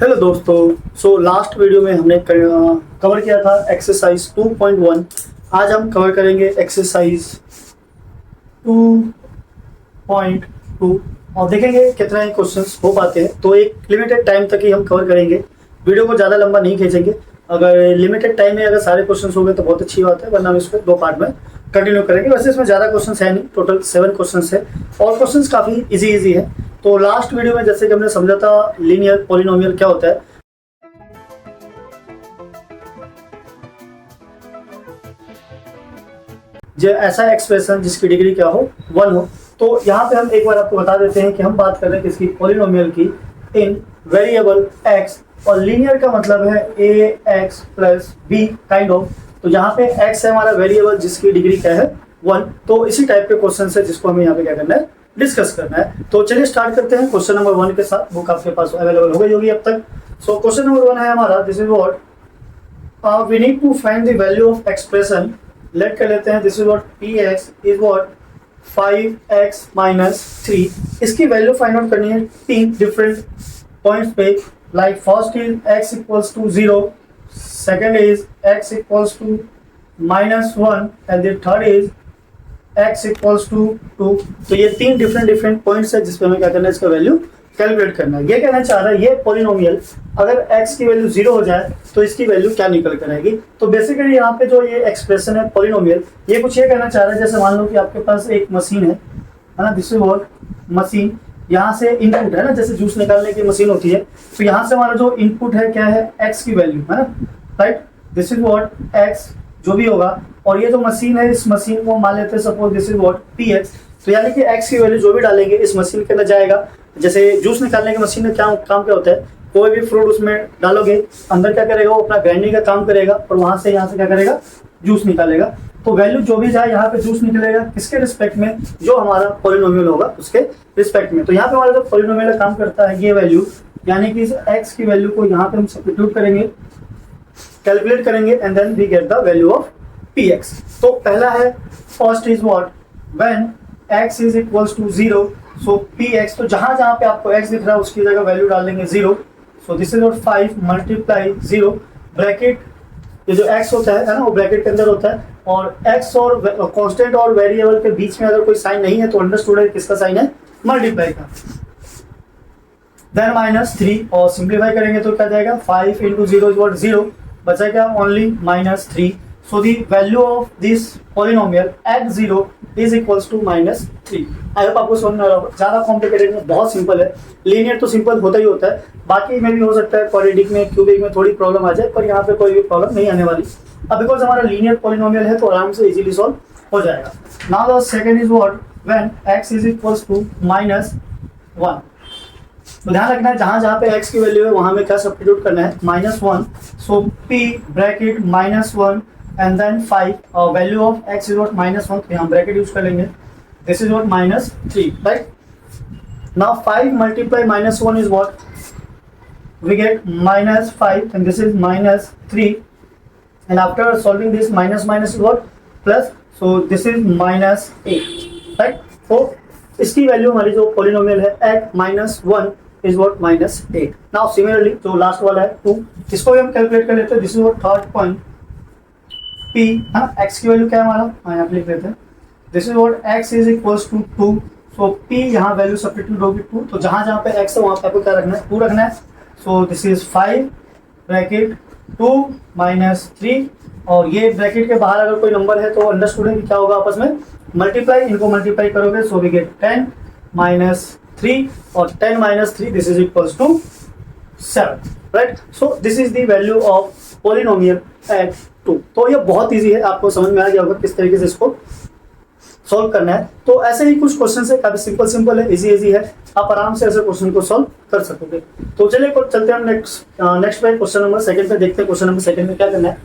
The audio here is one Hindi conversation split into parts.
हेलो दोस्तों। लास्ट वीडियो में हमने कवर किया था एक्सरसाइज 2.1। आज हम कवर करेंगे एक्सरसाइज 2.2 और देखेंगे कितना क्वेश्चंस हो पाते हैं। तो एक लिमिटेड टाइम तक ही हम कवर करेंगे, वीडियो को ज़्यादा लंबा नहीं खींचेंगे। अगर लिमिटेड टाइम में अगर सारे क्वेश्चंस हो गए तो बहुत अच्छी बात है, वरना हम इसको 2 पार्ट में कंटिन्यू करेंगे। वैसे इसमें ज़्यादा क्वेश्चंस है नहीं, टोटल 7 क्वेश्चंस है और क्वेश्चंस काफ़ी इजी है। तो लास्ट वीडियो में जैसे कि हमने समझा था लीनियर पॉलिनोमियल क्या होता है, जो ऐसा एक्सप्रेशन जिसकी डिग्री क्या हो 1 हो। तो यहाँ पे हम एक बार आपको बता देते हैं कि हम बात कर रहे हैं किसकी, पॉलिनोमियल की इन वेरिएबल x, और लीनियर का मतलब है ax plus b kind of. तो यहाँ पे x है हमारा वेरिएबल जिसकी डिग्री क्या है 1। तो इसी टाइप के क्वेश्चन है जिसको हमें यहाँ पे क्या करना है, डिस्कस करना है। तो चलिए स्टार्ट करते हैं क्वेश्चन नंबर 1 के साथ। बुक आपके पास अवेलेबल हो गई होगी अब तक। सो क्वेश्चन नंबर 1 है हमारा, this is what we need to find the value of expression. Let कर लेते हैं, this is what px is what 5x minus 3। इसकी वैल्यू फाइंड आउट करनी है 3 डिफरेंट पॉइंट्स पे। Like first is x equals to 0, second is x equals to -1 and the third is x equals to 2। तो ये 3 डिफरेंट पॉइंट्स है जिसपे हमें क्या करना है, इसका वैल्यू कैलकुलेट करना है। ये कहना चाह रहा है ये पॉलिनोमियल अगर x की वैल्यू 0 हो जाए तो इसकी वैल्यू क्या निकल कर आएगी। तो बेसिकली यहाँ पे जो ये एक्सप्रेशन है पॉलिनोमियल, ये कुछ ये कहना चाह रहा है, जैसे मान लो कि आपके पास एक मशीन है ना, दिस इज व्हाट मशीन। यहाँ से इनपुट है ना, जैसे जूस निकालने की मशीन होती है, तो यहाँ से हमारा जो इनपुट है क्या है, x की वैल्यू है ना, right. This is what x जो भी होगा, और ये जो मशीन है इस मशीन को मान लेते हैं suppose this is what px। तो यानी कि x की वैल्यू जो भी डालेंगे इस मशीन के अंदर जाएगा। जैसे जूस निकालने की मशीन में क्या काम क्या होता है, कोई भी फ्रूट उसमें डालोगे, अंदर क्या करेगा, वो अपना ग्राइंडिंग का काम करेगा और वहां से यहाँ से क्या करेगा, जूस निकालेगा। तो वैल्यू जो भी जाए यहाँ पे जूस निकलेगा किसके रिस्पेक्ट में, जो हमारा पॉलिनोमियल होगा उसके रिस्पेक्ट में। तो यहाँ पे हमारा जो पॉलिनोमियल काम करता है ये वैल्यू, यानी कि इस x की वैल्यू को यहाँ पे हम सब्स्टिट्यूट करेंगे, कैलकुलेट करेंगे and then we get the value of px। तो पहला है first is what when x is equals to 0, so px। तो जहां जहां पे आपको x दिख रहा है उसकी जगह वैल्यू डाल देंगे 0। सो this is what 5 multiply 0 bracket, ये जो x होता है ना वो ब्रैकेट के अंदर होता है, और x और कांस्टेंट और वेरिएबल के बीच में अगर कोई साइन नहीं है तो अंडरस्टूड है किसका साइन है, मल्टीप्लाई का। देन -3 और सिंप्लीफाई करेंगे तो क्या जाएगा, 5 इंटू 0 इज व्हाट 0, बचा क्या only -3। So the value of this polynomial at 0 is equals to -3। I hope आपको समझ में आ रहा होगा। ज़्यादा कॉम्प्लिकेटेड में, बहुत सिंपल है। लीनियर तो सिंपल होता ही होता है, बाकी में भी हो सकता है क्वाड्रेटिक में, क्यूबिक में थोड़ी प्रॉब्लम आ जाए, पर यहाँ पे कोई भी प्रॉब्लम नहीं आने वाली। अब बिकॉज हमारा लीनियर पॉलिनोमियल है तो आराम से इजीली सॉल्व हो जाएगा। Now the second is what when x is equals to -1। तो ध्यान रखना है जहां जहां पे x की वैल्यू है वहां में क्या सब्स्टिट्यूट करना है, -1। So p bracket -1 and then 5, value of x is what -1, तो यहाँ ब्रैकेट यूज कर लेंगे, this is what -3, right. Now 5 multiply -1 is what we get -5 and this is -3, and after solving this minus is what plus, so this is -8, right. तो इसकी वैल्यू हमारी जो पॉलिनोमियल है at -1 is what -8। Now similarly जो लास्ट वाला है 2, इसको भी हम कैलकुलेट कर लेते हैं। This is what third point p, हाँ x की वैल्यू क्या है हमारा, हाँ यहाँ पे लिख लेते हैं, this is what x is equals to 2। So p यहाँ वैल्यू सब्स्टिट्यूट होगी 2, तो जहाँ जहाँ पे x है वहाँ पे आपको क्या रखना है, 2 रखना है। सो दिस इज 5 ब्रैकेट 2 -3, और ये ब्रैकेट के बाहर अगर कोई नंबर है तो अंडरस्टूड है कि क्या होगा, आपस में मल्टीप्लाई, इनको मल्टीप्लाई करोगे, सो वी गेट 10 -3, और 10 - 3 this is equals to 7, right. So this is the value of polynomial at 2। तो ये बहुत इजी है, आपको समझ में आ गया होगा किस तरीके से इसको सॉल्व करना है। तो ऐसे ही कुछ क्वेश्चन है, काफी सिंपल है, इजी है, आप आराम से ऐसे क्वेश्चन को सॉल्व कर सकोगे। तो चलिए चलते हैं नेक्स्ट पे, क्वेश्चन नंबर 2 पे देखते हैं क्वेश्चन नंबर 2 में क्या करना है।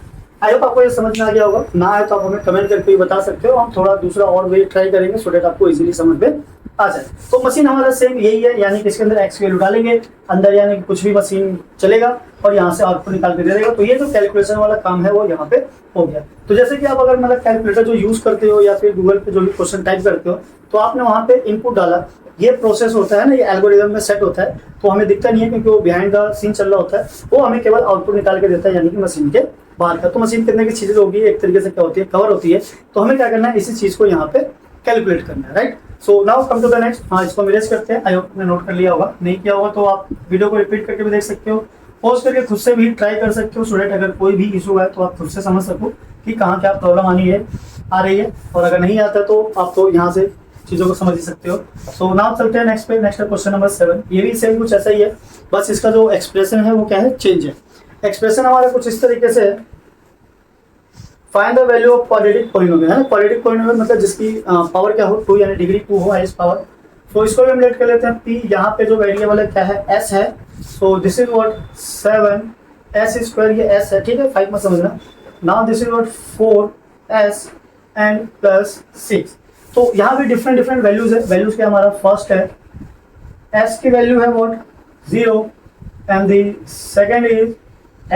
आई होप आपको ये समझ में आ गया होगा, ना आए तो आप हमें कमेंट करके भी बता सकते हो, हम थोड़ा दूसरा और वे ट्राई करेंगे सो डेट आपको इजीली समझ में आ जाए। तो मशीन हमारा सेम यही है, यानी कि इसके अंदर एक्स की वैल्यू डालेंगे अंदर, यानी कि कुछ भी मशीन चलेगा और यहाँ से आउटपुट निकाल के दे देगा। तो ये जो कैलकुलेशन वाला काम है वो यहाँ पे हो गया। तो जैसे कि आप अगर मतलब कैलकुलेटर जो यूज करते हो या फिर गूगल पे जो भी क्वेश्चन टाइप करते हो, तो आपने वहाँ पे इनपुट डाला, ये प्रोसेस होता है ना, ये एल्गोरिदम में सेट होता है, तो हमें दिखता नहीं है क्योंकि वो बिहाइंड द सीन चल रहा होता है, वो हमें केवल आउटपुट निकाल के देता है, यानी कि मशीन के बाहर का। तो मशीन कितने की चीजें होगी, एक तरीके से क्या होती है, कवर होती है। तो हमें क्या करना है, इसी चीज को यहाँ पे कैलकुलेट करना है, right. So now come to the next. हाँ, इसको मिरेज करते हैं। आई होप आपने नोट कर लिया होगा, नहीं किया होगा तो आप वीडियो को रिपीट करके भी देख सकते हो, पॉज करके खुद से भी ट्राई कर सकते हो, सो दैट अगर कोई भी इशू है तो आप खुद से समझ सको कि कहाँ क्या प्रॉब्लम आ रही है, और अगर नहीं आता तो आप तो यहाँ से चीज़ों को समझ ही सकते हो। सो नाउ चलते हैं नेक्स्ट पे। Next question number 7। ये भी सेम कुछ ऐसा ही है, बस इसका जो एक्सप्रेशन है वो क्या है, चेंज है। एक्सप्रेशन हमारा कुछ इस तरीके से है, find the value of quadratic polynomial, है ना। क्वाड्रेटिक पॉलिनोमियल मतलब जिसकी पावर क्या हो, 2 यानी डिग्री 2 हो, हाईएस्ट पावर। तो इसको भी हम लेट कर लेते हैं p। यहाँ पे जो वेरिएबल है क्या है, s है। सो this is what 7 s square, ये s है, ठीक है, 5 मत समझना। Now this is what 4s and plus 6। तो यहाँ भी डिफरेंट डिफरेंट वैल्यूज है। वैल्यूज क्या हमारा फर्स्ट है, s की वैल्यू है what 0 and the second is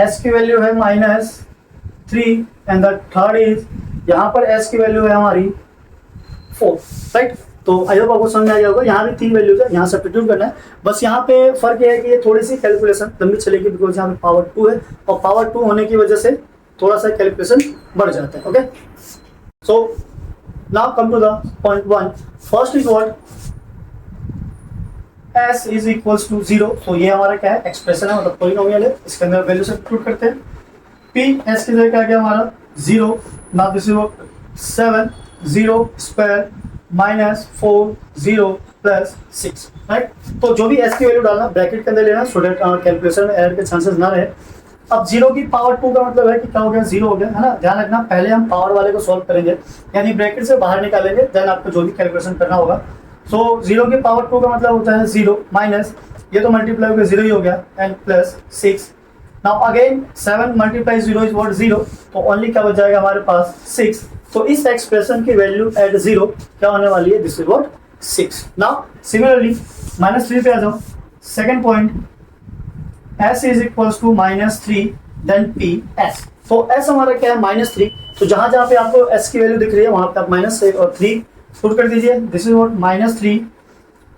s की वैल्यू है -3 एंड द थर्ड इज, यहाँ पर s की वैल्यू है हमारी 4, राइट। तो आई होप आपको समझ में आ गया होगा। यहाँ भी 3 वैल्यूज है, यहाँ सब्स्टिट्यूट करना है। बस यहाँ पे फर्क ये है कि ये थोड़ी सी कैलकुलेशन लंबी चलेगी, बिकॉज यहाँ पे पावर 2 है, और पावर 2 होने की वजह से थोड़ा सा कैलकुलेशन बढ़ जाता है। Okay, so now come to the point 1। First is what s is equals to 0। तो ये हमारा क्या है, एक्सप्रेशन है, मतलब पॉलिनोमियल है, इसके अंदर वैल्यू सब्स्टिट्यूट करते हैं। p s की जगह क्या गया हमारा 0। Now this is 7 0 square -4 0 plus 6, right. तो जो भी s की वैल्यू डालना ब्रैकेट के अंदर लेना, सो दैट कैलकुलेशन में एरर के चांसेस ना रहे। अब 0 की पावर 2 का मतलब है कि क्या हो गया, 0 हो गया, है ना। ध्यान रखना, पहले हम पावर वाले को सॉल्व करेंगे, यानी ब्रैकेट से बाहर निकालेंगे, देन आपको जो भी कैलकुलेशन करना होगा। सो 0 की पावर 2 का मतलब होता है 0 माइनस, ये तो मल्टीप्लाई हो गया 0 ही हो गया, and plus 6। Now again 7 multiply 0 is what 0, तो ओनली क्या बच जाएगा हमारे पास 6। तो इस एक्सप्रेशन की वैल्यू एट 0 क्या होने वाली है, this is what 6। Now similarly -3 पे आ जाओ। Second point, s is equals to -3 then p s। तो s हमारा क्या है -3, तो जहां जहां पे आपको s की वैल्यू दिख रही है वहां पे आप -1 और 3 पुट कर दीजिए। This is what -3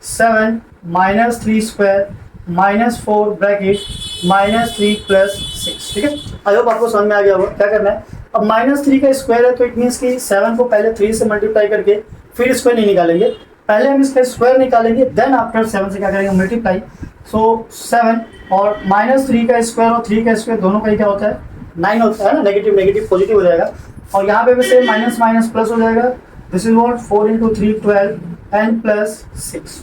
7 -3 square -4 bracket -3 plus 6, ठीक है। आई होप आपको समझ में आ गया होगा। क्या करना है, अब -3 का स्क्वायर है, तो इट मीन्स कि 7 को पहले 3 से मल्टीप्लाई करके फिर स्क्वायर नहीं निकालेंगे, पहले हम इसका स्क्वायर निकालेंगे, देन आफ्टर 7 से क्या करेंगे, मल्टीप्लाई। सो 7 और -3 का स्क्वायर और 3 का स्क्वायर दोनों का ही क्या होता है, 9 होता है ना। नेगेटिव नेगेटिव पॉजिटिव हो जाएगा, और यहाँ पे भी सेम माइनस माइनस प्लस हो जाएगा। This is what 4 × 3 12 and plus 6।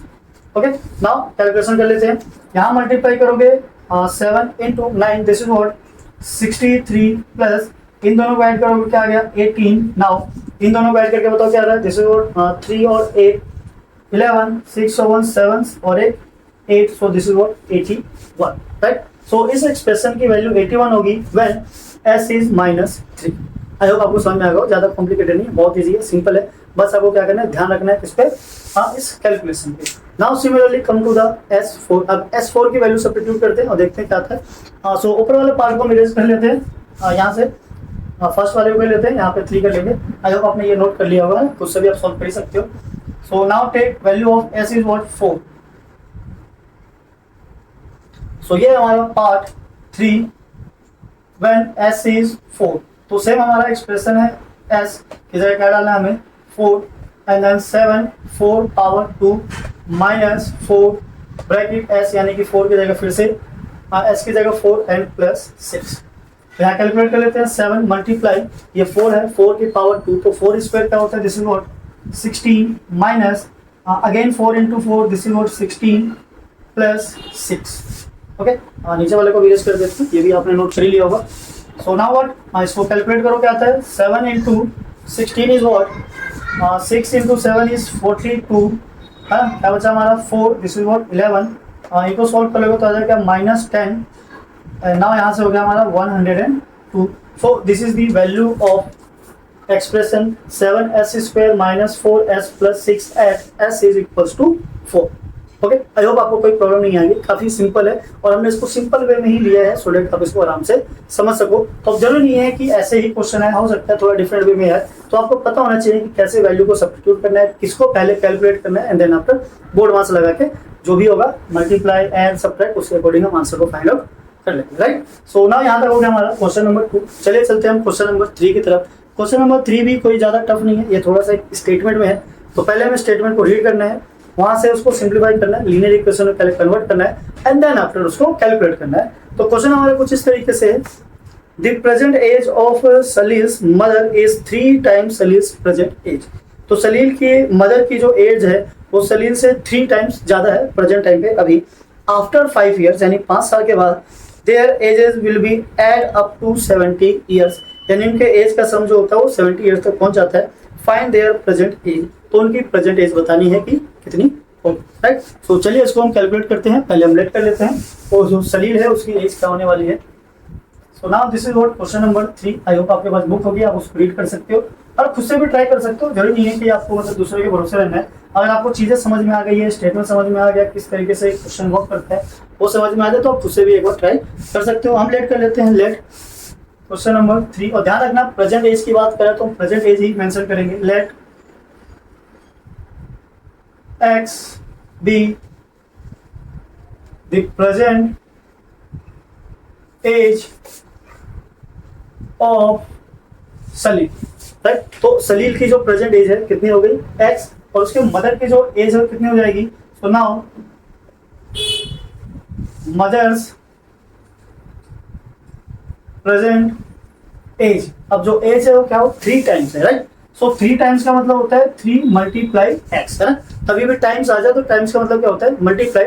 Okay, now calculation कर लेते हैं। यहाँ मल्टीप्लाई करोगे 7 × 9, दिस इज व्हाट 63 प्लस, इन दोनों को ऐड करोगे क्या आ गया 18। नाउ इन दोनों को ऐड करके बताओ क्या आ रहा है, दिस इज व्हाट 3 और 8 11 6 और 1 7 और 8, so this is what 81, right. So इस एक्सप्रेशन की वैल्यू 81 होगी when s is -3। I hope आपको समझ में आएगा, ज्यादा कॉम्प्लिकेटेड नहीं है, बहुत इजी है, सिंपल है। बस आपको क्या करना है, ध्यान रखना है किस पे, इस कैलकुलेशन पे। Now similarly come to the s4। अब s4 की वैल्यू सब्स्टिट्यूट करते हैं और देखते हैं क्या आता है। सो ऊपर वाले पार्ट को इरेज कर लेते हैं, यहाँ से फर्स्ट वाले को लेते हैं, यहाँ पे 3 कर लेंगे। आई होप आपने ये नोट कर लिया होगा, खुद से भी आप सॉल्व कर ही सकते हो। So now take value of s is what 4। So ये हमारा पार्ट 3 व्हेन s इज 4। तो सेम हमारा एक्सप्रेशन है, s की जगह क्या डालना है हमें 4 and then 7 4 power 2 -4 bracket s, यानी कि 4 की जगह फिर से s की जगह 4 एंड प्लस 6। तो यहाँ कैलकुलेट कर लेते हैं। 7 मल्टीप्लाई, ये 4 है, 4 की पावर 2, तो 4 स्क्वायर क्या होता है, this is what 16 minus again 4 × 4, this is what 16 plus 6। Okay, नीचे वाले को भी इरेज कर देते हैं, ये भी आपने नोट कर लिया होगा। सो नाउ व्हाट, इसको कैलकुलेट करो क्या आता है, 7 × 16 इज व्हाट 6 × 7 इज 42, है क्या बचा हमारा 4, दिस इज व्हाट 11। इनको सॉल्व कर लोगे तो आ जाएगा -10। नाउ यहाँ से हो गया हमारा 102। So this is the value of expression 7s square minus 4s plus 6s is equals to 4। Okay, I hope आपको कोई प्रॉब्लम नहीं आएगी, काफी सिंपल है और हमने इसको सिंपल वे में ही लिया है सो दैट आप इसको आराम से समझ सको। तो जरूरी नहीं है कि ऐसे ही क्वेश्चन है, हो सकता है थोड़ा डिफरेंट वे में है, तो आपको पता होना चाहिए कि कैसे वैल्यू को सब्स्टिट्यूट करना है, किसको पहले कैलकुलेट करना है and then after BODMAS लगा के जो भी होगा मल्टीप्लाई एंड सब्ट्रैक्ट उसके अकॉर्डिंग हम आंसर को फाइंड आउट कर लेंगे, राइट। सो नाउ यहाँ तक हो गया हमारा क्वेश्चन नंबर 2। चलिए चलते हैं हम क्वेश्चन नंबर 3 की तरफ। क्वेश्चन नंबर 3 भी कोई ज्यादा टफ नहीं है, ये थोड़ा सा स्टेटमेंट में है, तो पहले हमें स्टेटमेंट को रीड करना है, वहां से उसको सिंप्लीफाई करना है, लीनियर इक्वेशन में पहले कन्वर्ट करना है एंड देन आफ्टर उसको कैलकुलेट करना है। तो क्वेश्चन हमारे कुछ इस तरीके से है, the present age of Salil's mother is 3 times Salil's present age. तो सलील की मदर की जो एज है वो सलील से 3 टाइम्स ज्यादा है प्रेजेंट टाइम पे अभी। आफ्टर 5 ईयर्स यानी 5 साल के बाद their ages will be add up to 70 years, यानी उनके एज का सम जो होता है वो 70 ईयर्स तक पहुंच जाता है। फाइंड देयर प्रेजेंट एज, तो उनकी प्रेजेंट एज बतानी है कि कितनी होगी, राइट। सो चलिए इसको हम कैलकुलेट करते हैं, पहले हम लेट कर लेते हैं और जो सलील है उसकी एज क्या होने वाली है। So now this is what question number 3। I hope आपके पास बुक होगी, आप उसको रीड कर सकते हो और खुद से भी ट्राई कर सकते हो, जरूरी नहीं है कि आपको मतलब दूसरे के भरोसे रहना है। अगर आपको चीजें समझ में आ गई है, स्टेटमेंट समझ में आ गया, किस तरीके से क्वेश्चन वर्क करता है वो समझ में आ जाए तो आप खुद से भी एक बार ट्राई कर सकते हो। हम लेट कर लेते हैं, लेट क्वेश्चन नंबर 3। और ध्यान रखना प्रेजेंट एज की बात करें तो प्रेजेंट एज ही मेंशन करेंगे। Let x be the present age of Salil, right. तो सलील की जो प्रेजेंट एज है कितनी हो गई x, और उसके मदर की जो एज है कितनी हो जाएगी। So now mother's present age, अब जो एज है वो क्या हो 3 टाइम्स है, राइट। सो 3 टाइम्स का मतलब होता है 3 मल्टीप्लाई एक्स, है ना। तभी भी टाइम्स आ जाए तो टाइम्स का मतलब क्या होता है मल्टीप्लाई।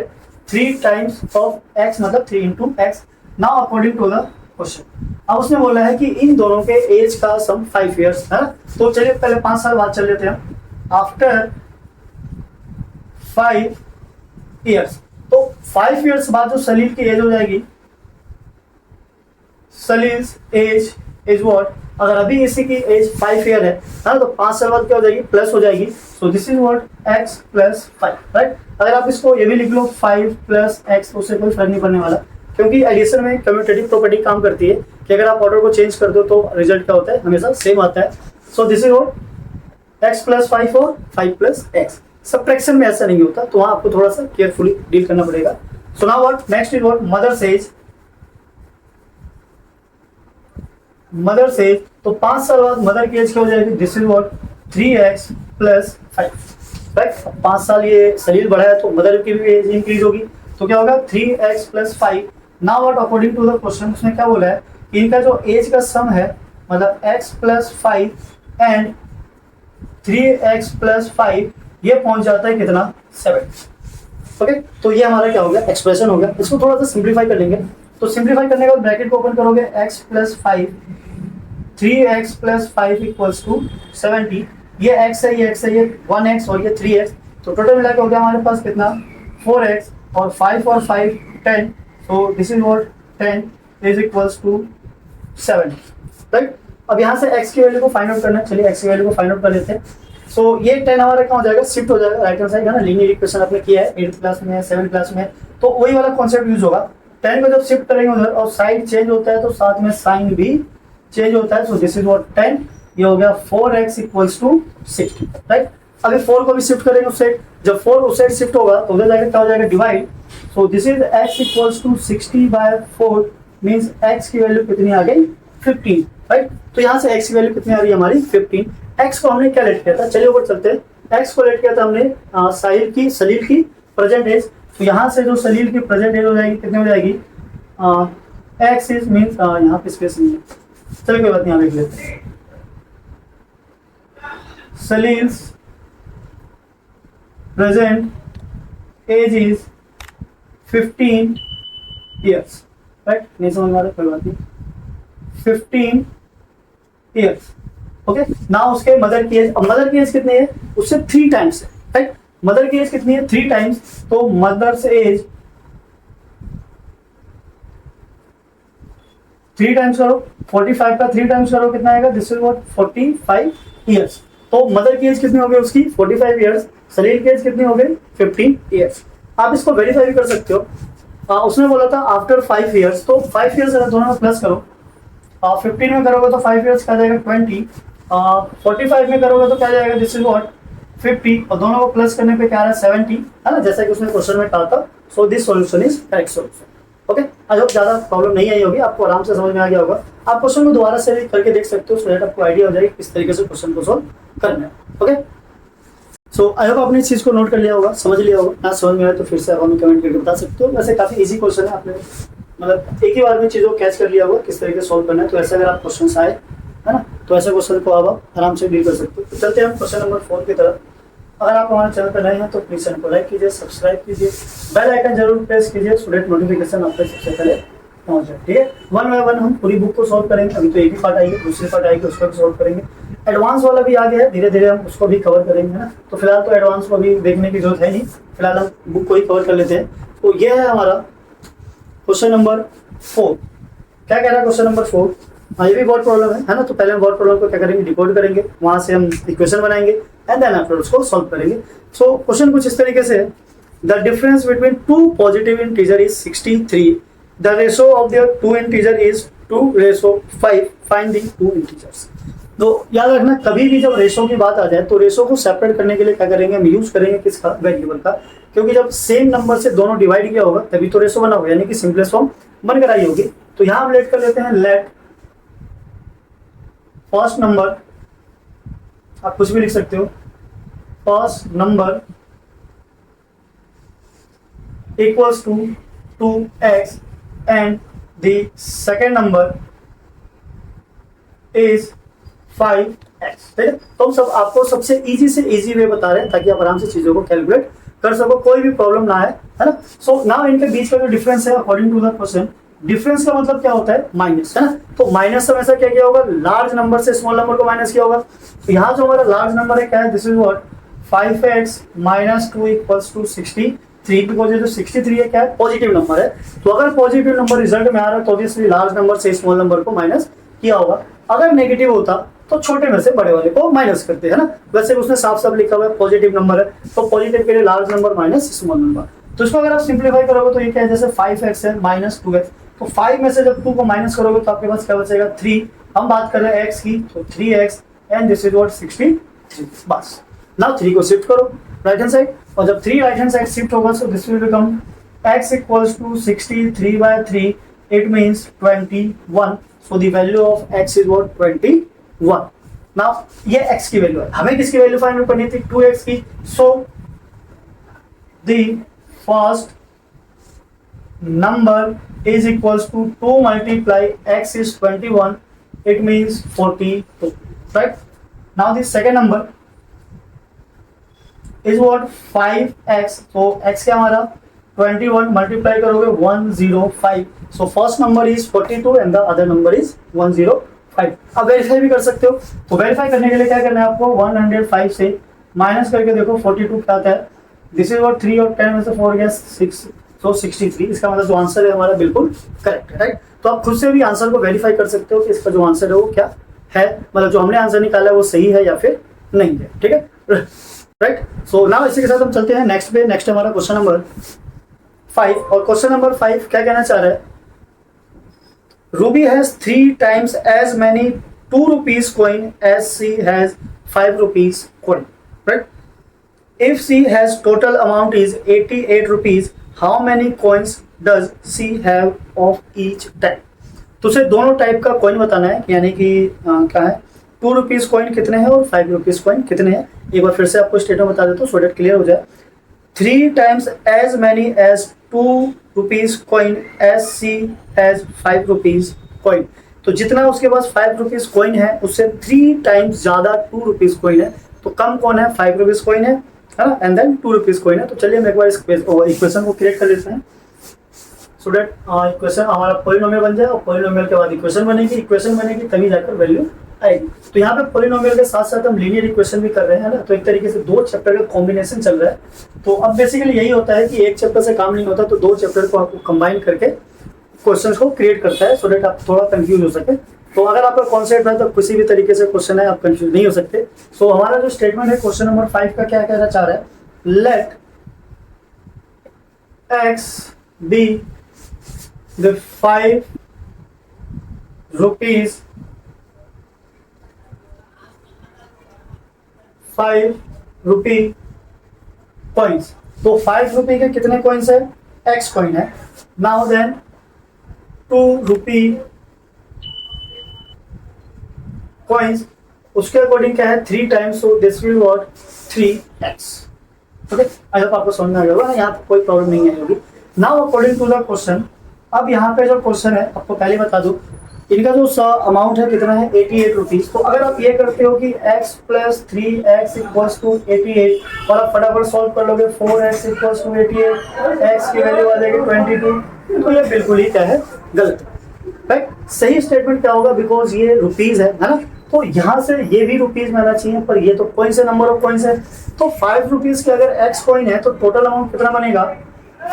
3 टाइम्स ऑफ एक्स मतलब 3 into x. Now according to the question, अब उसने बोला है कि इन दोनों के एज का सम 5 ईयर्स है ना। तो चलिए पहले 5 साल बाद चल लेते हैं। आफ्टर 5 ईयर्स, तो 5 ईयर्स बाद जो सलील की एज हो जाएगी, सलील्स एज इज व्हाट, अगर अभी इसी की एज 5 ईयर है ना, तो 5 साल बाद क्या हो जाएगी प्लस हो जाएगी। सो this is what x plus 5, right. अगर आप इसको ये भी लिख लो 5 प्लस x, उससे कोई फर्क नहीं पड़ने वाला, क्योंकि एडिशन में कम्यूटेटिव प्रॉपर्टी काम करती है कि अगर आप ऑर्डर को चेंज कर दो तो रिजल्ट क्या होता है हमेशा सेम आता है। सो this is what x plus 5 और 5 प्लस x। सब्ट्रैक्शन में ऐसा नहीं होता, तो वहां आपको थोड़ा सा केयरफुली डील करना पड़ेगा। So now what next is what mother's age. Mother age, तो 5 साल बाद मदर की एज क्या हो जाएगी, this is what 3x plus 5, right. 5 साल ये सलील बढ़ा है तो मदर की भी एज इंक्रीज होगी, तो क्या होगा 3x plus 5। Now what according to the question उसने क्या बोला है, इनका जो एज का सम है मतलब x plus 5 and 3x plus 5 ये पहुंच जाता है कितना 7। ओके, तो ये हमारा क्या हो गया एक्सप्रेशन हो गया। इसको थोड़ा सा सिंप्लीफाई कर लेंगे, तो सिंप्लीफाई करने के बाद ब्रैकेट को ओपन करोगे x plus 5 3x plus 5 equals to 70। ये x है, ये x है, ये 1x और ये 3x, तो टोटल मिला के हो गया हमारे पास कितना 4x और 5 और 5 10। So this is what 10 is equals to 7, right. अब यहाँ से x की वैल्यू को फाइंड आउट करना है, चलिए x की वैल्यू को फाइंड आउट कर लेते हैं। सो ये 10 हमारा क्या हो जाएगा शिफ्ट हो जाएगा राइट हैंड साइड, है ना। लीनियर इक्वेशन आपने किया है 8th क्लास में 7th क्लास में, तो वही वाला कॉन्सेप्ट यूज होगा। 10 को जब शिफ्ट करेंगे उधर और साइड चेंज होता है तो साथ में साइन भी चेंज होता है। सो दिस इज व्हाट 10, ये हो गया 4x इक्वल्स टू 60, राइट। अभी 4 को भी शिफ्ट करेंगे उस साइड, जब 4 उस साइड शिफ्ट होगा तो उधर जाकर क्या हो जाएगा divide. So this is x equals to 60/4 means x की वैल्यू कितनी आ गई 15, राइट। तो यहाँ से x की वैल्यू कितनी आ रही है हमारी 15। x को हमने क्या लेट किया था, चलिए ऊपर चलते हैं। x को लेट किया था हमने सलील की प्रेजेंट एज, तो यहाँ से जो सलील की प्रेजेंट एज हो जाएगी कितनी हो जाएगी x इज मींस यहाँ पे स्पेस नहीं है, चलिए कोई बात नहीं, यहाँ लिख लेते हैं। Salil's present age is 15 years, right. नहीं समझ में आ रहा, कोई बात नहीं, 15 ईयर्स। ओके, नाउ उसके मदर की एज, अब मदर की एज कितनी है उससे 3 टाइम्स है, राइट। मदर की एज कितनी है 3 टाइम्स, तो मदर्स एज 3 टाइम्स करो, 45 का 3 टाइम्स करो कितना आएगा, दिस इज व्हाट 45 ईयर्स। तो मदर की एज कितनी हो गई उसकी 45 ईयर्स, सलील की एज कितनी हो गई 15 ईयर्स। आप इसको वेरीफाई भी कर सकते हो। उसने बोला था आफ्टर 5 ईयर्स, तो 5 ईयर्स अगर दोनों में प्लस करो, 15 में करोगे तो 5 ईयर्स का जाएगा 20, 45 में करोगे तो क्या जाएगा, दिस इज व्हाट 50, और दोनों को प्लस करने पे क्या आ रहा है 70, है ना, जैसा कि उसने क्वेश्चन में कहा था। So this solution is correct solution. Okay, I hope ज्यादा प्रॉब्लम नहीं आई होगी, आपको आराम से समझ में आ गया होगा। आप क्वेश्चन को दोबारा से भी करके देख सकते हो, सो दैट आपको आइडिया हो जाएगा किस तरीके से क्वेश्चन को सॉल्व करना है। ओके, सो आई होप आपने इस चीज को नोट कर लिया होगा, समझ लिया होगा। ना समझ में आए तो फिर से आप हमें कमेंट करके बता सकते हो। वैसे काफी इजी क्वेश्चन है, आपने मतलब एक ही बार में चीजों को कैच कर लिया होगा किस तरीके से सॉल्व करना है। तो ऐसे अगर आप क्वेश्चन आए, है ना, तो ऐसे क्वेश्चन को आप आराम से डील कर सकते हो। तो चलते हैं हम क्वेश्चन नंबर 4 की तरफ। अगर आप हमारे चैनल पर नए हैं तो प्लीज चैनल को लाइक कीजिए, सब्सक्राइब कीजिए, बेल आइकन जरूर प्रेस कीजिए, सो दैट नोटिफिकेशन आप तक सबसे पहले पहुंच जाए। ठीक है, वन बाय वन हम पूरी बुक को सॉल्व करेंगे। अभी तो एक ही पार्ट आएगी, दूसरी पार्ट आएगी, उसको भी सॉल्व करेंगे। एडवांस वाला भी आ गया है, धीरे धीरे हम उसको भी कवर करेंगे, है ना। तो फिलहाल तो एडवांस को भी देखने की जरूरत है नहीं, फिलहाल हम बुक को ही कवर कर लेते हैं। तो ये है हमारा क्वेश्चन नंबर 4। क्या कह रहा है क्वेश्चन नंबर 4? हाँ, ये भी वर्ड प्रॉब्लम है ना। तो पहले हम वर्ड प्रॉब्लम को क्या करेंगे, डिकोड करेंगे, वहां से हम इक्वेशन बनाएंगे एंड देन आफ्टर उसको सॉल्व करेंगे। सो क्वेश्चन कुछ इस तरीके से है, the difference between two positive integer is 63, the ratio of their two integer is 2:5, find the two integers. तो याद रखना, कभी भी जब रेशो की बात आ जाए तो रेशो को सेपरेट करने के लिए क्या करेंगे, हम यूज करेंगे किसका, वेरिएबल का। क्योंकि जब सेम नंबर से दोनों डिवाइड किया होगा तभी तो रेशो बना होगा, यानी कि सिंपलेस्ट फॉर्म बनकर आई होगी। तो यहां हम लेट कर लेते हैं, लेट फर्स्ट नंबर, आप कुछ भी लिख सकते हो, first number equals to 2x and the second number is 5x। ठीक है, तो हम सब आपको सबसे इजी से इजी वे बता रहे हैं ताकि आप आराम से चीजों को कैलकुलेट कर सको, कोई भी प्रॉब्लम ना है ना। सो नाउ इनके बीच का जो डिफरेंस है according to the question, difference का मतलब क्या होता है, माइनस, है ना। तो माइनस हमेशा क्या किया होगा, लार्ज नंबर से स्मॉल नंबर को माइनस किया होगा। तो यहाँ जो हमारा लार्ज नंबर है क्या है, this is what 5x - 2 equals to 63, because ये जो 63 है क्या है, पॉजिटिव नंबर है। तो अगर पॉजिटिव नंबर रिजल्ट में आ रहा है तो ऑब्वियसली लार्ज नंबर से स्मॉल नंबर को माइनस किया होगा। अगर नेगेटिव होता तो छोटे में से बड़े वाले को माइनस करते हैं ना। वैसे उसने साफ साफ लिखा हुआ है पॉजिटिव नंबर है, तो पॉजिटिव के लिए large number minus small number. तो इसको अगर आप सिंप्लीफाई करोगे तो ये क्या है, जैसे 5x है माइनस 2x, तो 5 में से जब 2 को माइनस करोगे तो आपके पास क्या बचेगा 3। हम बात कर रहे हैं x की, तो 3x and this is what 63। बस नाउ 3 को शिफ्ट करो राइट हैंड साइड, और जब 3 राइट हैंड साइड शिफ्ट होगा so this will become x equals to 63/3, it means 21। So the value of x is what 21। Now ये x की वैल्यू है, हमें किसकी वैल्यू फाइंड करनी थी, 2x की। So the first number is equals to 2 multiply x is 21, it means 42, right? Now the second number is what 5x, so x क्या हमारा 21 multiply करोगे 105, so first number is 42 and the other number is 105। अब वेरीफाई भी कर सकते हो, तो वेरीफाई करने के लिए क्या करना है आपको, 105 से माइनस करके देखो 42 क्या आता है, दिस इज व्हाट 3 और 10 में से 4 गया 6, तो 63। इसका मतलब जो आंसर है हमारा बिल्कुल करेक्ट है, राइट। तो आप खुद से भी आंसर को वेरीफाई कर सकते हो कि इसका जो आंसर है वो क्या है, मतलब जो हमने आंसर निकाला है वो सही है या फिर नहीं है, ठीक है, राइट। सो नाउ इसी के साथ हम चलते हैं नेक्स्ट पे। नेक्स्ट हमारा क्वेश्चन नंबर 5, और क्वेश्चन नंबर 5 क्या कहना चाह रहा है, Ruby has 3 times as many 2 rupees coin as she has 5 rupees coin, right? If she has total amount is 88 rupees, how many coins does she have of each type? तो उसे दोनों टाइप का कॉइन बताना है, यानी कि क्या है, 2 रुपीज कॉइन कितने हैं और 5 रुपीज कॉइन कितने हैं। एक बार फिर से आपको स्टेटमेंट बता देता हूँ सो डेट क्लियर हो जाए। 3 times as many as 2 rupees coin as she has 5 rupees coin, तो जितना उसके पास 5 रुपीज कॉइन है उससे 3 times ज्यादा 2 रुपीज कॉइन है। तो कम कौन है, 5 रुपीज कॉइन है ना, एंड देन 2 रुपीज कॉइन है। तो चलिए हम एक बार इस इक्वेशन को क्रिएट कर लेते हैं सो दैट इक्वेशन हमारा पॉलिनोमियल बन जाए, और पॉलिनोमियल के बाद इक्वेशन बनेगी, इक्वेशन बनेगी तभी जाकर वैल्यू आएगी। तो यहाँ पे पॉलिनोमियल के साथ साथ हम लीनियर इक्वेशन भी कर रहे हैं ना, तो एक तरीके से 2 चैप्टर का कॉम्बिनेशन चल रहा है। तो अब बेसिकली यही होता है कि एक चैप्टर से काम नहीं होता, तो 2 चैप्टर को आपको कंबाइन करके क्वेश्चंस को क्रिएट करता है, सो दैट आप थोड़ा कंफ्यूज हो सके। तो अगर आपका कॉन्सेप्ट है तो किसी भी तरीके से क्वेश्चन है आप कंफ्यूज नहीं हो सकते। सो हमारा जो स्टेटमेंट है क्वेश्चन नंबर 5 का क्या कहना चाह रहा है, let x be the 5 rupees 5 rupee coins. तो 5 रुपी के कितने कॉइन्स है, x कॉइन है। नाउ देन 2 रुपी कॉइन्स, उसके अकॉर्डिंग क्या है 3 times, so this will what 3x। Okay, I hope आपको समझ में आ गया होगा, यहाँ पे कोई प्रॉब्लम नहीं आई होगी। Now according to the question, अब यहाँ पे जो क्वेश्चन है आपको पहले बता दूं, इनका जो अमाउंट है कितना है 88 रुपीज। तो अगर आप ये करते हो कि x plus 3x equals to 88 और आप फटाफट सॉल्व कर लोगे 4x इक्वल्स टू 88, x की वैल्यू आ जाएगी 22, तो ये बिल्कुल ही क्या है, गलत है। राइट, सही स्टेटमेंट क्या होगा, बिकॉज ये रुपीज है ना, तो यहाँ से ये भी रुपीज में आना चाहिए, पर ये तो कॉइन्स है, नंबर ऑफ कॉइन्स है। तो 5 रुपीज के अगर x कॉइन है तो टोटल अमाउंट कितना बनेगा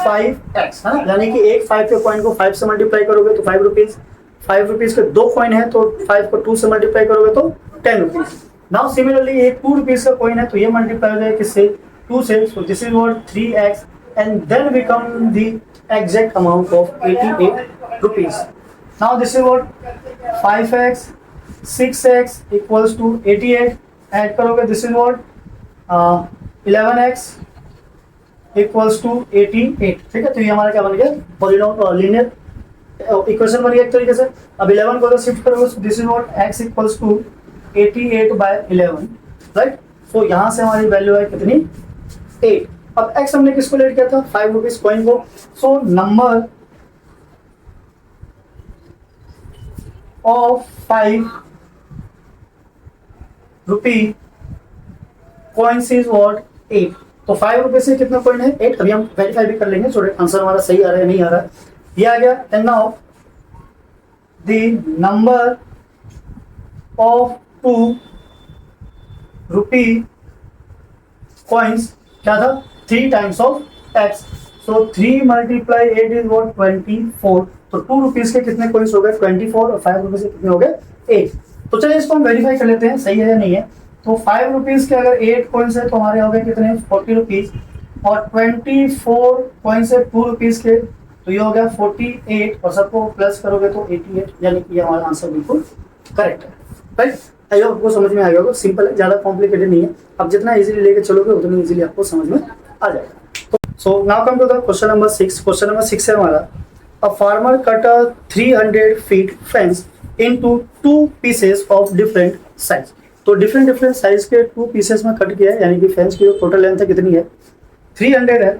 5x, है ना, यानी कि एक 5 के कॉइन को 5 से मल्टीप्लाई करोगे तो 5 रुपीज, 5 रुपीज के 2 कॉइन है तो 5 को 2 से मल्टीप्लाई करोगे तो 10 रुपीज। नाउ सिमिलरली ये 2 रुपीज का कॉइन है तो ये मल्टीप्लाई हो जाएगा किससे, 2 से, so this is what 3x and then become the exact amount of 88 rupees. Now this is what 5x 6x equals to 88, add करोगे this is what 11x equals to 88। ठीक है, तो ये हमारा क्या बन गया, पॉलिनोमियल लीनियर इक्वेशन बन गया एक तरीके से। अब 11 को अगर शिफ्ट करोगे this is what x equals to 88/11, right. So यहाँ से हमारी वैल्यू है कितनी 8। अब x हमने किसको लेट किया था 5 रुपीज कॉइन को, so number of 5 rupee coins is what 8। तो 5 रुपए से कितना कॉइन है 8। अभी हम वेरीफाई भी कर लेंगे सो आंसर हमारा सही आ रहा है नहीं आ रहा है, ये आ गया। And now the number of 2 rupee coins क्या था 3 times of x, so 3 multiply 8 is what 24। तो 2 रुपीज के कितने कॉइन्स हो गए 24 और 5 रुपीज के कितने हो गए 8। तो चलिए इसको हम वेरीफाई कर लेते हैं सही है या नहीं है। तो 5 रुपीज के अगर 8 कॉइन्स है तो हमारे हो गए कितने 40 रुपीज, और 24 कॉइन्स है 2 रुपीज के, तो ये हो गया 48 और सबको प्लस करोगे तो 88, यानी कि हमारा आंसर बिल्कुल करेक्ट है। राइट, आई होप आपको समझ में आ गया होगा, सिंपल है, ज़्यादा कॉम्प्लिकेटेड नहीं है। अब जितना इजीली लेके चलोगे उतना इजीली आपको समझ में आ जाएगा। So now come to the question number 6। Question number 6 है हमारा, a farmer cut a 300 feet fence into 2 pieces of different size. तो डिफरेंट साइज के 2 पीसेस में कट किया है, यानी कि फेंस की जो टोटल लेंथ है कितनी है 300 है।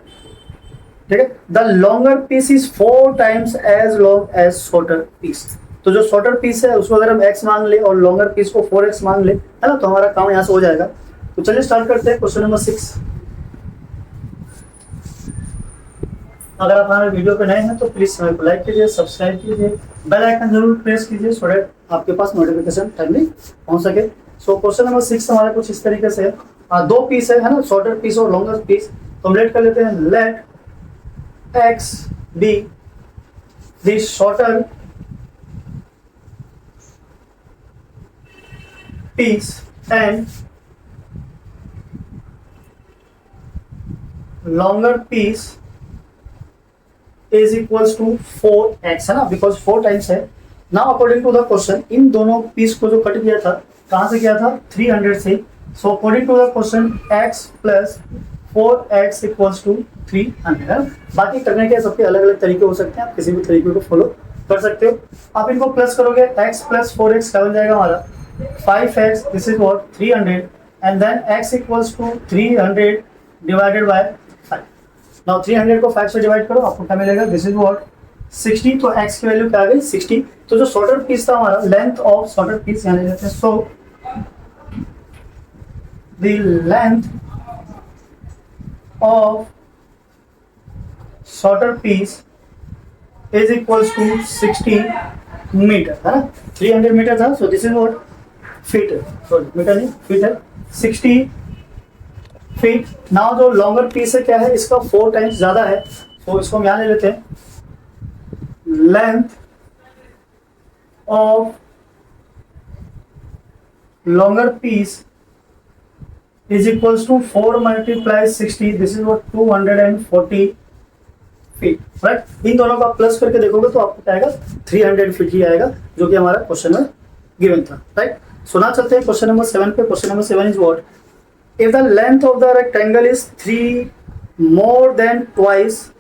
ठीक है, the longer piece is 4 times as long as shorter piece. तो जो शॉर्टर पीस है उसको अगर हम x मान ले और लॉन्गर पीस को 4x मान ले, है ना, तो हमारा काम यहाँ से हो जाएगा। तो चलिए स्टार्ट करते हैं क्वेश्चन नंबर 6। अगर आप हमारे वीडियो पे नए हैं तो प्लीज चैनल को लाइक कीजिए, सब्सक्राइब कीजिए, बेल आइकन जरूर प्रेस कीजिए सो दैट आपके पास नोटिफिकेशन टाइमली पहुंच सके। सो क्वेश्चन नंबर 6 हमारा कुछ इस तरीके से है, 2 पीस है ना, शॉर्टर पीस और लॉन्गर पीस। तो हम लेट कर लेते हैं, late x be the shorter piece and longer piece is equals to 4x, है ना, because 4 टाइम्स है। Now according to the question, इन दोनों पीस को जो कट किया था कहाँ से किया था 300 से। So according to the question x plus 4x equals to 300। बाकी करने के सबके अलग अलग तरीके हो सकते हैं, आप किसी भी तरीके को फॉलो कर सकते हो। आप इनको प्लस करोगे x प्लस 4x क्या बन जाएगा हमारा 5x, this is what 300 and then x equals to 300 divided by 5। Now 300 को 5 से डिवाइड करो, आपको क्या मिलेगा, दिस इज व्हाट 60। तो x की वैल्यू क्या आ गई 60। तो जो शॉर्टर पीस था हमारा, लेंथ ऑफ शॉर्टर पीस यहाँ ले लेते हैं, so the length of shorter piece is equals to 60 metre, है ना, 300 मीटर था, so this is what feet है, सॉरी मीटर नहीं फीट है, 60 फीट। नाउ जो लॉन्गर पीस है क्या है, इसका 4 टाइम्स ज्यादा है, तो इसको हम यहाँ ले लेते हैं, length of longer piece is equals to 4 multiply 60, this is what 240 feet, right. इन दोनों को आप प्लस करके देखोगे तो आपको क्या आएगा 300 फीट ही आएगा, जो कि हमारा क्वेश्चन में गिवन था, राइट। सुना चलते हैं क्वेश्चन नंबर 7 पे। Question number 7 is what if the length of the rectangle is 3 more than twice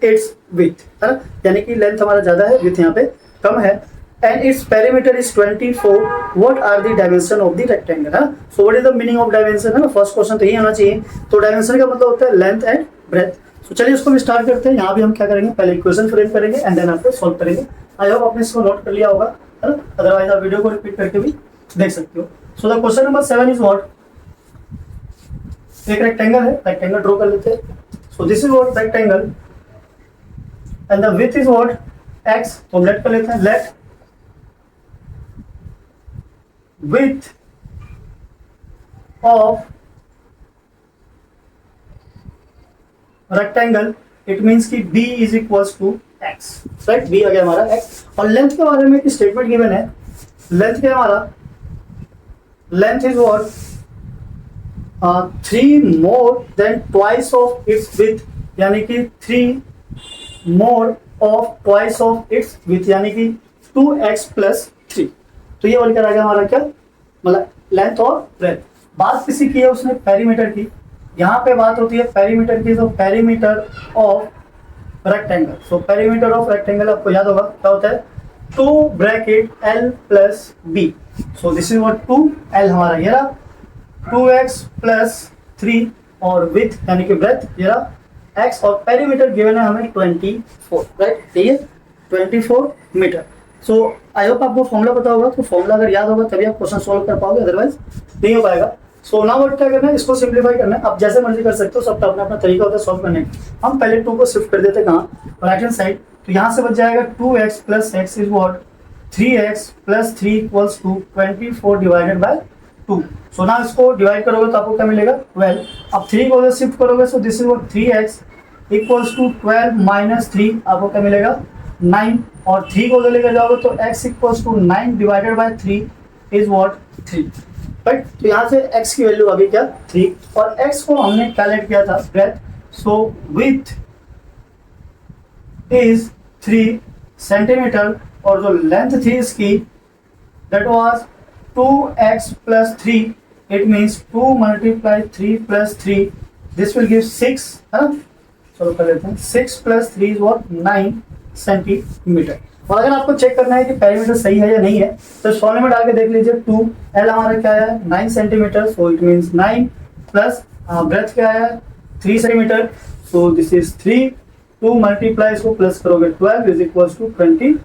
its with, है ना, यानी कि लेंथ हमारा ज्यादा है, विथ यहाँ पे कम है, and its perimeter is 24, what are the dimension of the rectangle, है। so what is the meaning of dimension, है ना, फर्स्ट क्वेश्चन तो यही होना चाहिए। तो डायमेंशन का मतलब होता है लेंथ एंड ब्रेथ। तो चलिए इसको भी स्टार्ट करते हैं। यहाँ भी हम क्या करेंगे, पहले इक्वेशन फ्रेम करेंगे एंड देन आपको सॉल्व करेंगे। आई होप आपने इसको नोट कर लिया होगा, है ना, अदरवाइज आप वीडियो को रिपीट करके भी देख सकते हो। So the question number 7 is what, एक रेक्टेंगल है, रेक्टेंगल ड्रॉ कर लेते हैं। सो this is what rectangle and the width is what x, तो हम लेट कर लेते हैं, late width of rectangle, it means कि b is equals to x, right। b आ गया हमारा x। और लेंथ के बारे में एक स्टेटमेंट गिवन है, लेंथ क्या हमारा, length is what 3 more than twice of its with, यानी कि 3 more of twice of its with, यानी कि 2x + 3। तो ये बोल कर आ गया हमारा क्या, मतलब लेंथ और ब्रेथ। बात किसी की है उसने पेरीमीटर की, यहाँ पे बात होती है पेरीमीटर की, तो perimeter of rectangle. So perimeter of rectangle आपको याद होगा क्या होता है, 2 bracket l + b। So this is what 2l हमारा ये रहा, 2x + 3 और विथ यानी कि ब्रेथ ये रहा x, और पेरीमीटर गिवन है हमें 24, राइट, ठीक है 24 मीटर। सो आई होप आपको फॉर्मूला पता होगा, तो फॉर्मूला अगर याद होगा तभी आप क्वेश्चन सॉल्व कर पाओगे, अदरवाइज नहीं हो पाएगा। सो नाउ व्हाट क्या करना है, इसको सिंप्लीफाई करना है। आप जैसे मर्जी कर सकते हो, सबका अपना अपना तरीका होता है सॉल्व करने का। हम पहले 2 को शिफ्ट कर देते हैं कहाँ, राइट हैंड साइड, तो यहाँ से बच जाएगा 2x + x is what 3x + 3 equals to 24 divided by 2। So ना इसको डिवाइड करोगे तो आपको क्या मिलेगा 12। अब 3 को अगर शिफ्ट करोगे, so this is what 3x equals to 12 - 3 आपको क्या मिलेगा 9, और 3 को उधर लेकर जाओगे तो x equals to 9 divided by 3 is what 3, right. तो यहाँ से x की वैल्यू आ गई क्या 3, और x को हमने कैलकुलेट किया था breadth. So width is 3 centimetre, और जो लेंथ थी इसकी that was 2x + 3, it means 2 × 3 + 3, this will give 6, है ना। चलो कर लेते हैं, 6 + 3 इज व्हाट 9 सेंटीमीटर। और अगर आपको चेक करना है कि पेरीमीटर सही है या नहीं है, तो इस फॉर्मूले में डाल के देख लीजिए, 2l हमारा क्या है 9 centimetre, so it means 9 plus breadth क्या है 3 centimetre, so this is 3, 2 multiply इसको प्लस करोगे 12 इज इक्वल्स टू 24,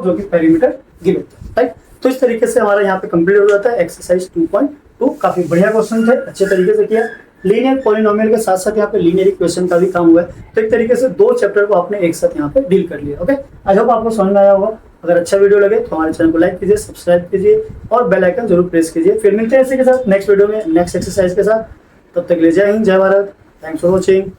जो कि पेरीमीटर गिवन है, राइट। तो इस तरीके से हमारा यहाँ पे कंप्लीट हो जाता है एक्सरसाइज 2.2। काफी बढ़िया क्वेश्चन थे, अच्छे तरीके से किया। लीनियर पॉलिनोमियल के साथ साथ यहाँ पे लीनियर इक्वेशन का भी काम हुआ है, तो एक तरीके से 2 चैप्टर को आपने एक साथ यहाँ पे डील कर लिया। ओके, आई होप आपको समझ में आया होगा। अगर अच्छा वीडियो लगे तो हमारे चैनल को लाइक कीजिए, सब्सक्राइब कीजिए और बेल आइकन जरूर प्रेस कीजिए। फिर मिलते हैं इसी के साथ नेक्स्ट वीडियो में नेक्स्ट एक्सरसाइज के साथ। तब तक ले जय हिंद, जय भारत, थैंक्स फॉर वॉचिंग।